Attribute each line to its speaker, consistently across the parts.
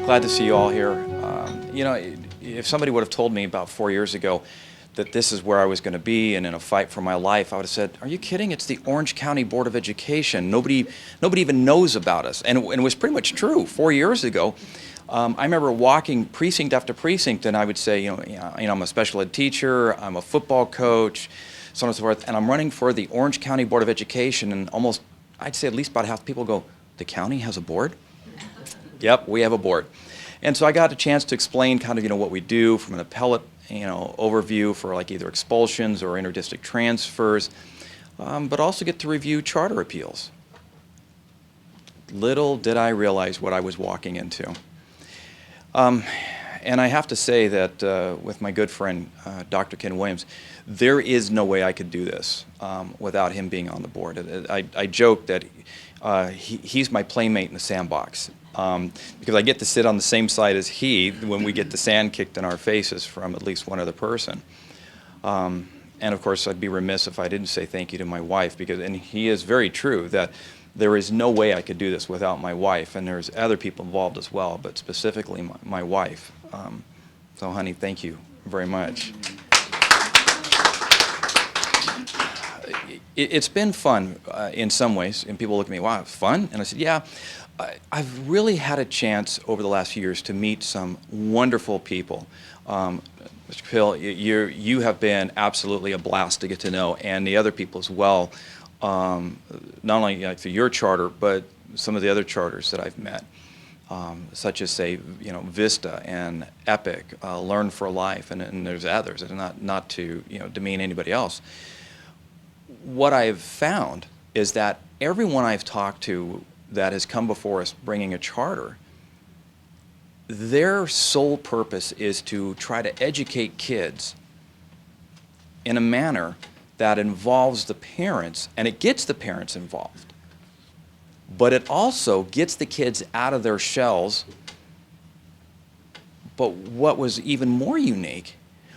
Speaker 1: Glad to see you all here. You know, if somebody would have told me about 4 years ago that this is where I was going to be and in a fight for my life, I would have said, "Are you kidding? It's the Orange County Board of Education. Nobody even knows about us." And it was pretty much true 4 years ago. I remember walking precinct after precinct, and I would say, I'm a special ed teacher, I'm a football coach, so on and so forth, and I'm running for the Orange County Board of Education, and almost, I'd say at least about half the people go, "The county has a board?" Yep, we have a board. And so I got a chance to explain kind of, what we do from an appellate, overview for like either expulsions or interdistrict transfers, but also get to review charter appeals. Little did I realize what I was walking into. And I have to say that with my good friend, Dr. Ken Williams, there is no way I could do this without him being on the board. I joke that he's my playmate in the sandbox because I get to sit on the same side as he when we get the sand kicked in our faces from at least one other person. And of course, I'd be remiss if I didn't say thank you to my wife, and he is very true that there is no way I could do this without my wife, and there's other people involved as well, but specifically my wife. So honey, thank you very much. It's been fun in some ways, and people look at me, "Wow, fun?" And I said, yeah, I've really had a chance over the last few years to meet some wonderful people. Mr. Phil, you have been absolutely a blast to get to know, and the other people as well, not only through your charter, but some of the other charters that I've met, such as, say, Vista and Epic, Learn for Life, and there's others, and not to demean anybody else. What I've found is that everyone I've talked to that has come before us bringing a charter, their sole purpose is to try to educate kids in a manner that involves the parents, and it gets the parents involved, but it also gets the kids out of their shells. But what was even more unique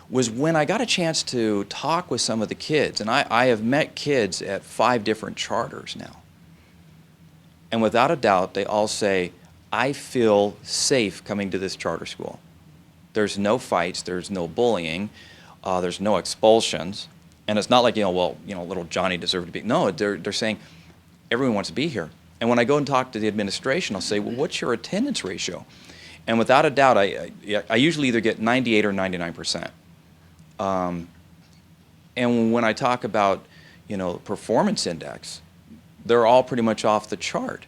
Speaker 1: was when I got a chance to talk with some of the kids, and I have met kids at 5 different charters now. And without a doubt, they all say, "I feel safe coming to this charter school. There's no fights, there's no bullying, there's no expulsions." And it's not like, little Johnny deserved to be. No, they're saying, everyone wants to be here. And when I go and talk to the administration, I'll say, "Well, what's your attendance ratio?" And without a doubt, I usually either get 98 or 99%. And when I talk about, performance index, they're all pretty much off the chart.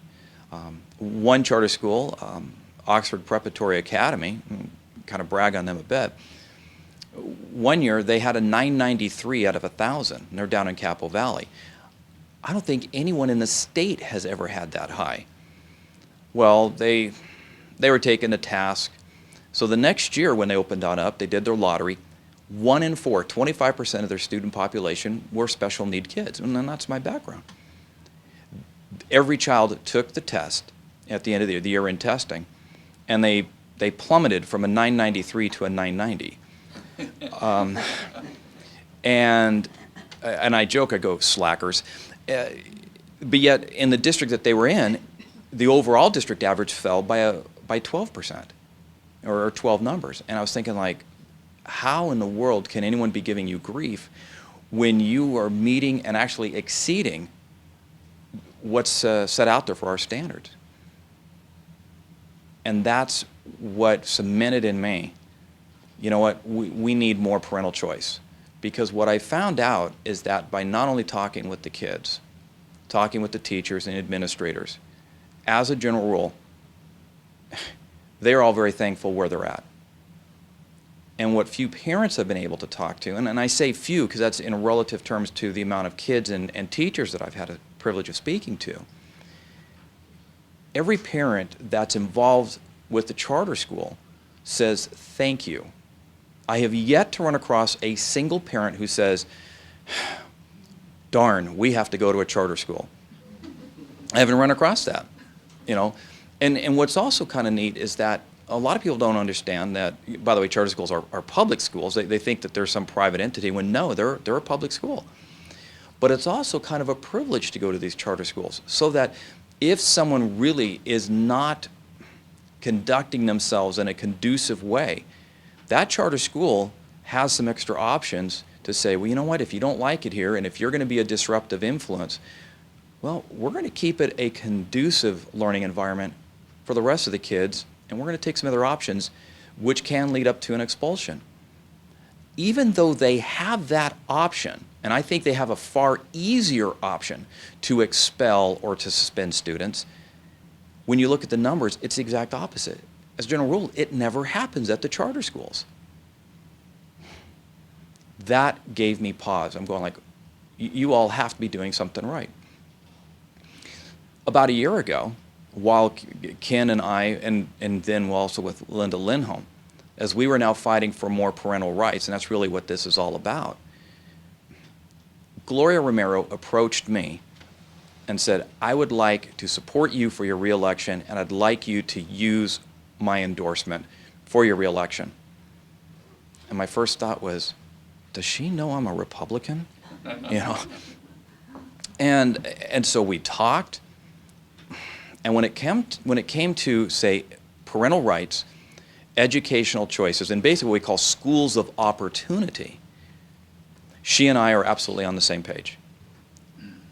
Speaker 1: One charter school, Oxford Preparatory Academy, kind of brag on them a bit, one year they had a 993 out of 1,000, and they're down in Capitol Valley. I don't think anyone in the state has ever had that high. Well, they were taken to task. So the next year when they opened on up, they did their lottery. 1 in 4, 25% of their student population were special need kids, and then that's my background. Every child took the test at the end of the year in testing, and they plummeted from a 993 to a 990. And I joke, I go, slackers. But yet, in the district that they were in, the overall district average fell by 12%, or 12 numbers. And I was thinking, like, how in the world can anyone be giving you grief when you are meeting and actually exceeding what's set out there for our standards? And that's what cemented in me, we need more parental choice. Because what I found out is that by not only talking with the kids, talking with the teachers and administrators, as a general rule, they're all very thankful where they're at. And what few parents have been able to talk to, and I say few because that's in relative terms to the amount of kids and teachers that I've had a privilege of speaking to, every parent that's involved with the charter school says, "Thank you." I have yet to run across a single parent who says, "Darn, we have to go to a charter school." I haven't run across that, And what's also kind of neat is that a lot of people don't understand that, by the way, charter schools are public schools. They think that they're some private entity when no, they're a public school. But it's also kind of a privilege to go to these charter schools, so that if someone really is not conducting themselves in a conducive way, that charter school has some extra options to say, well, you know what, if you don't like it here and if you're going to be a disruptive influence, well, we're going to keep it a conducive learning environment for the rest of the kids, and we're going to take some other options which can lead up to an expulsion. Even though they have that option, and I think they have a far easier option to expel or to suspend students, when you look at the numbers, it's the exact opposite. As a general rule, it never happens at the charter schools. That gave me pause. I'm going like, you all have to be doing something right. About a year ago, while Ken and I, and then also with Linda Lindholm, as we were now fighting for more parental rights, and that's really what this is all about, Gloria Romero approached me and said, I would like to support you for your reelection, and I'd like you to use my endorsement for your reelection. And my first thought was, does she know I'm a Republican? You know? And so we talked, and when it came to, say, parental rights, educational choices, and basically what we call schools of opportunity, she and I are absolutely on the same page.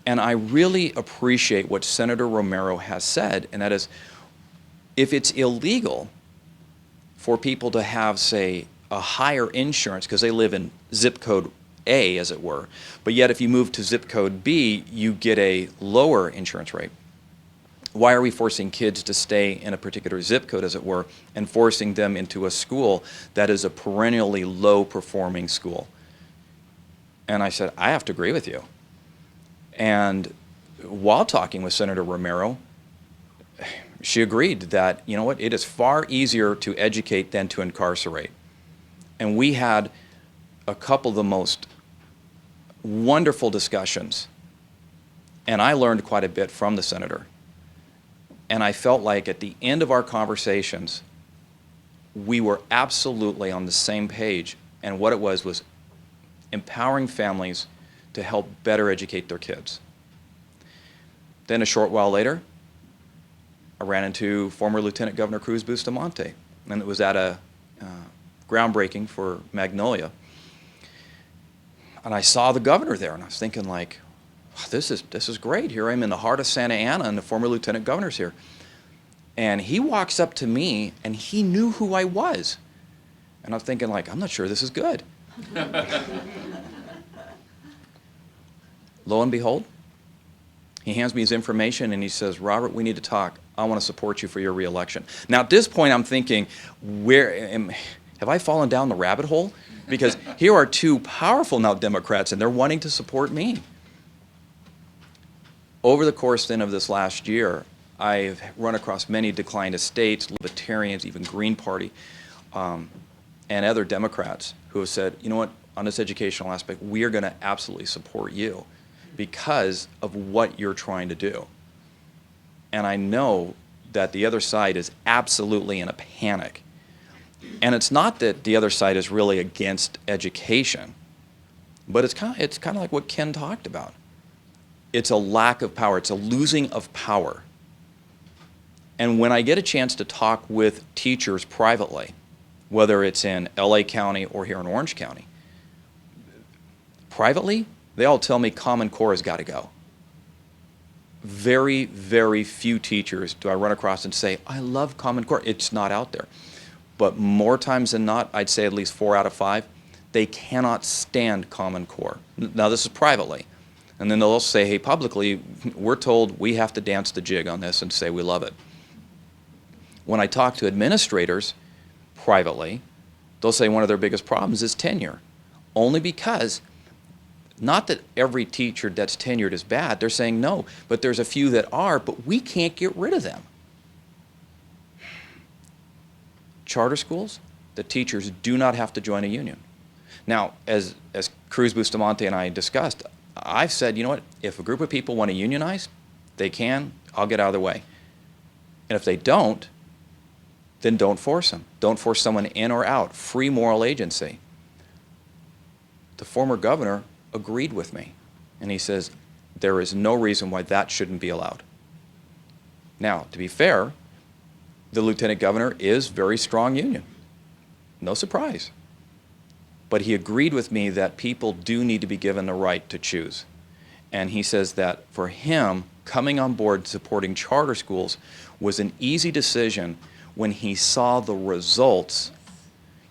Speaker 1: And I really appreciate what Senator Romero has said, and that is, if it's illegal for people to have, say, a higher insurance because they live in zip code A, as it were, but yet if you move to zip code B, you get a lower insurance rate. Why are we forcing kids to stay in a particular zip code, as it were, and forcing them into a school that is a perennially low-performing school? And I said, I have to agree with you. And while talking with Senator Romero, she agreed that, you know what, it is far easier to educate than to incarcerate. And we had a couple of the most wonderful discussions, and I learned quite a bit from the senator. And I felt like at the end of our conversations, we were absolutely on the same page, and what it was empowering families to help better educate their kids. Then a short while later, I ran into former Lieutenant Governor Cruz Bustamante, and it was at a groundbreaking for Magnolia. And I saw the governor there, and I was thinking like, this is great. Here I am in the heart of Santa Ana, and the former lieutenant governor's here. And he walks up to me, and he knew who I was. And I'm thinking like, I'm not sure this is good. Lo and behold, he hands me his information, and he says, Robert, we need to talk. I want to support you for your reelection. Now, at this point, I'm thinking, have I fallen down the rabbit hole? Because here are two powerful now Democrats, and they're wanting to support me. Over the course then of this last year, I've run across many declined estates, libertarians, even Green Party, and other Democrats who have said, you know what, on this educational aspect, we are going to absolutely support you because of what you're trying to do. And I know that the other side is absolutely in a panic. And it's not that the other side is really against education, but it's kind of like what Ken talked about. It's a lack of power. It's a losing of power. And when I get a chance to talk with teachers privately, whether it's in LA County or here in Orange County, privately, they all tell me Common Core has got to go. Very, very few teachers do I run across and say, I love Common Core. It's not out there. But more times than not, I'd say at least 4 out of 5, they cannot stand Common Core. Now, this is privately. And then they'll also say, hey, publicly, we're told we have to dance the jig on this and say we love it. When I talk to administrators privately, they'll say one of their biggest problems is tenure. Only because, not that every teacher that's tenured is bad, they're saying no, but there's a few that are, but we can't get rid of them. Charter schools, the teachers do not have to join a union. Now, as Cruz Bustamante and I discussed, I've said, you know what, if a group of people want to unionize, they can, I'll get out of their way. And if they don't, then don't force them. Don't force someone in or out. Free moral agency. The former governor agreed with me, and he says, there is no reason why that shouldn't be allowed. Now, to be fair, the lieutenant governor is very strong union. No surprise. But he agreed with me that people do need to be given the right to choose. And he says that for him, coming on board supporting charter schools was an easy decision when he saw the results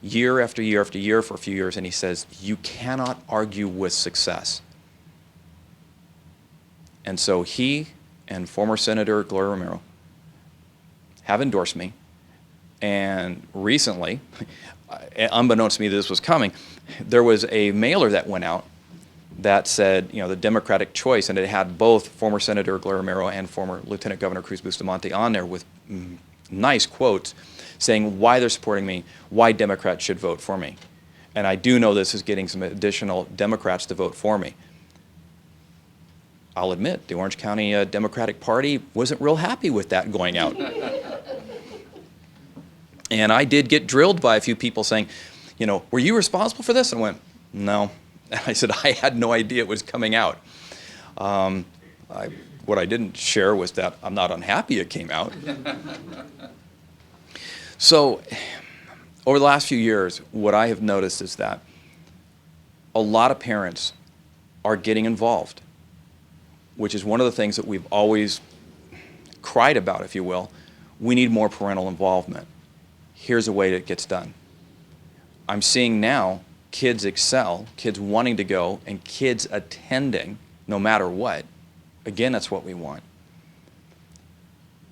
Speaker 1: year after year after year for a few years, and he says, you cannot argue with success. And so he and former Senator Gloria Romero have endorsed me, and recently, unbeknownst to me that this was coming, there was a mailer that went out that said, you know, the Democratic choice, and it had both former Senator Gloria Romero and former Lieutenant Governor Cruz Bustamante on there with nice quotes saying why they're supporting me, why Democrats should vote for me. And I do know this is getting some additional Democrats to vote for me. I'll admit, the Orange County Democratic Party wasn't real happy with that going out. And I did get drilled by a few people saying, you know, were you responsible for this? And I went, no. And I said, I had no idea it was coming out. What I didn't share was that I'm not unhappy it came out. So over the last few years, what I have noticed is that a lot of parents are getting involved, which is one of the things that we've always cried about, if you will. We need more parental involvement. Here's a way that it gets done. I'm seeing now kids excel, kids wanting to go, and kids attending no matter what. Again, that's what we want.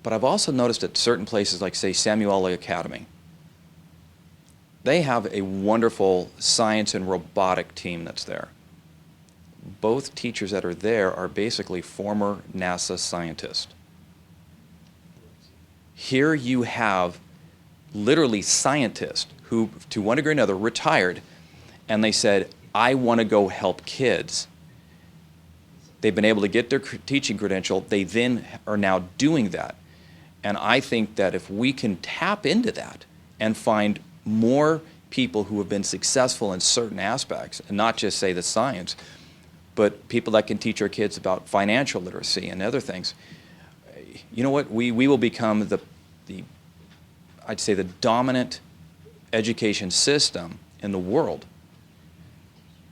Speaker 1: But I've also noticed at certain places like, say, Samueli Academy, they have a wonderful science and robotic team that's there. Both teachers that are there are basically former NASA scientists. Here you have literally scientists who, to one degree or another, retired, and they said, I want to go help kids. They've been able to get their teaching credential. They then are now doing that. And I think that if we can tap into that and find more people who have been successful in certain aspects, and not just say the science, but people that can teach our kids about financial literacy and other things, you know what? We will become I'd say the dominant education system in the world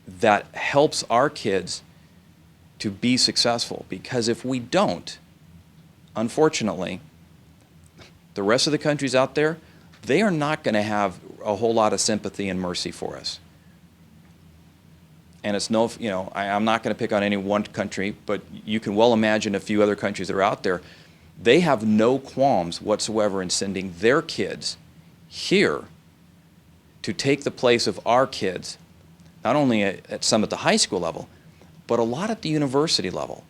Speaker 1: that helps our kids to be successful. Because if we don't, unfortunately, the rest of the countries out there, they are not going to have a whole lot of sympathy and mercy for us. And it's no, you know, I'm not going to pick on any one country, but you can well imagine a few other countries that are out there. They have no qualms whatsoever in sending their kids here to take the place of our kids, not only at some at the high school level, but a lot at the university level.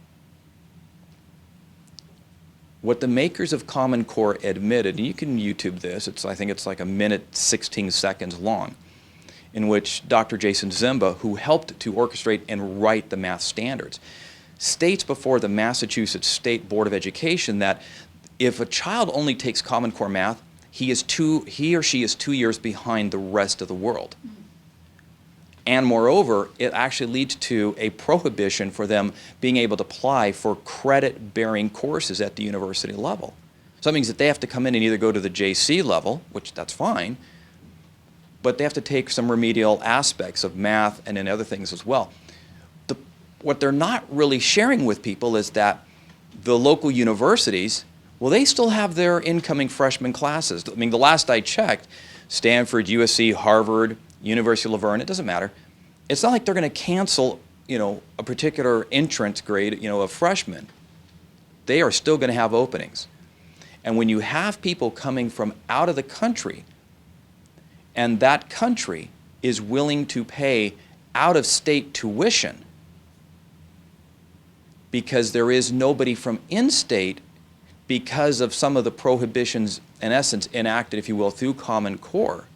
Speaker 1: What the makers of Common Core admitted, and you can YouTube this, I think it's like 1:16 seconds long, in which Dr. Jason Zimba, who helped to orchestrate and write the math standards, states before the Massachusetts State Board of Education that if a child only takes Common Core math, he or she is 2 years behind the rest of the world. And moreover, it actually leads to a prohibition for them being able to apply for credit-bearing courses at the university level. So that means that they have to come in and either go to the JC level, which that's fine, but they have to take some remedial aspects of math and then other things as well. What they're not really sharing with people is that the local universities, well, they still have their incoming freshman classes. I mean, the last I checked, Stanford, USC, Harvard, University of Laverne, it doesn't matter. It's not like they're going to cancel, you know, a particular entrance grade, you know, of freshmen. They are still going to have openings. And when you have people coming from out of the country, and that country is willing to pay out-of-state tuition because there is nobody from in-state because of some of the prohibitions, in essence, enacted, if you will, through Common Core.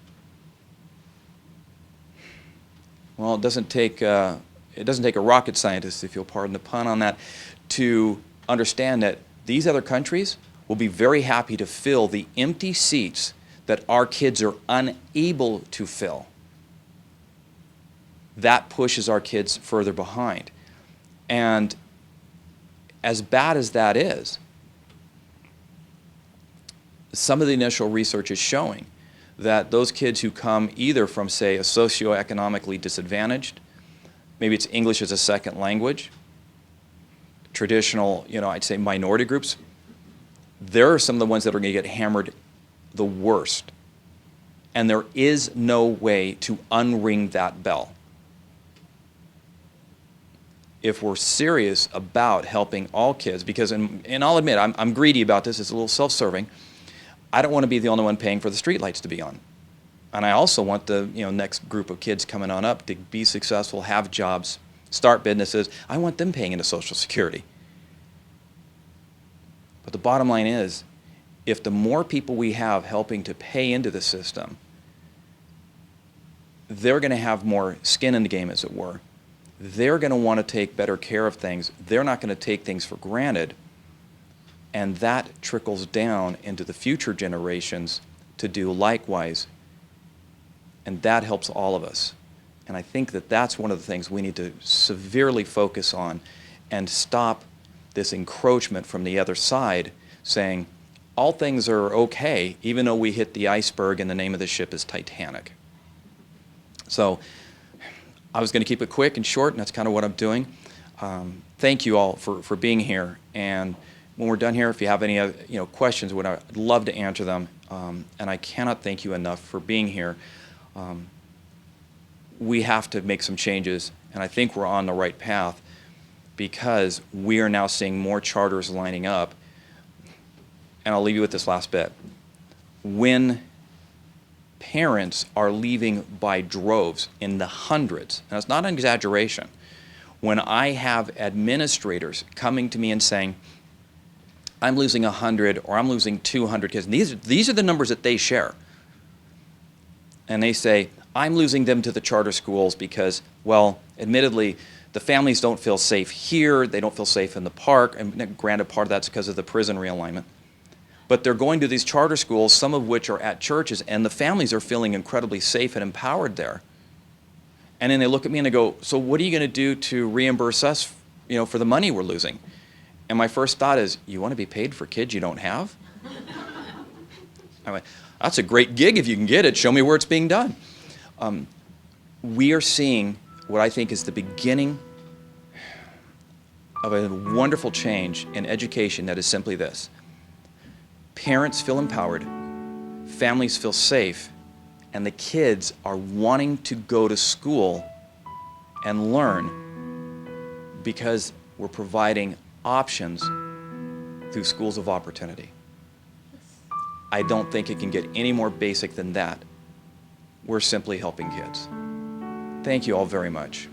Speaker 1: Well, it doesn't take a rocket scientist, if you'll pardon the pun on that, to understand that these other countries will be very happy to fill the empty seats that our kids are unable to fill. That pushes our kids further behind. And as bad as that is, some of the initial research is showing that those kids who come either from, say, a socioeconomically disadvantaged, maybe it's English as a second language, traditional, I'd say minority groups, they're some of the ones that are going to get hammered the worst. And there is no way to unring that bell. If we're serious about helping all kids, because, and I'll admit, I'm greedy about this, it's a little self-serving, I don't want to be the only one paying for the streetlights to be on. And I also want the next group of kids coming on up to be successful, have jobs, start businesses. I want them paying into Social Security. But the bottom line is, if the more people we have helping to pay into the system, they're going to have more skin in the game, as it were. They're going to want to take better care of things. They're not going to take things for granted. And that trickles down into the future generations to do likewise. And that helps all of us. And I think that that's one of the things we need to severely focus on and stop this encroachment from the other side saying all things are okay even though we hit the iceberg and the name of the ship is Titanic. So I was going to keep it quick and short, and that's kind of what I'm doing. Thank you all for being here. And when we're done here, if you have any questions, I'd love to answer them. And I cannot thank you enough for being here. We have to make some changes, and I think we're on the right path because we are now seeing more charters lining up. And I'll leave you with this last bit. When parents are leaving by droves in the hundreds, and it's not an exaggeration, when I have administrators coming to me and saying, I'm losing 100 or I'm losing 200 kids, and these are the numbers that they share. And they say, I'm losing them to the charter schools because, well, admittedly, the families don't feel safe here, they don't feel safe in the park, and granted, part of that's because of the prison realignment. But they're going to these charter schools, some of which are at churches, and the families are feeling incredibly safe and empowered there. And then they look at me and they go, so what are you going to do to reimburse us, for the money we're losing? And my first thought is, you want to be paid for kids you don't have? I went, that's a great gig if you can get it. Show me where it's being done. We are seeing what I think is the beginning of a wonderful change in education that is simply this. Parents feel empowered, families feel safe, and the kids are wanting to go to school and learn because we're providing options through schools of opportunity. I don't think it can get any more basic than that. We're simply helping kids. Thank you all very much.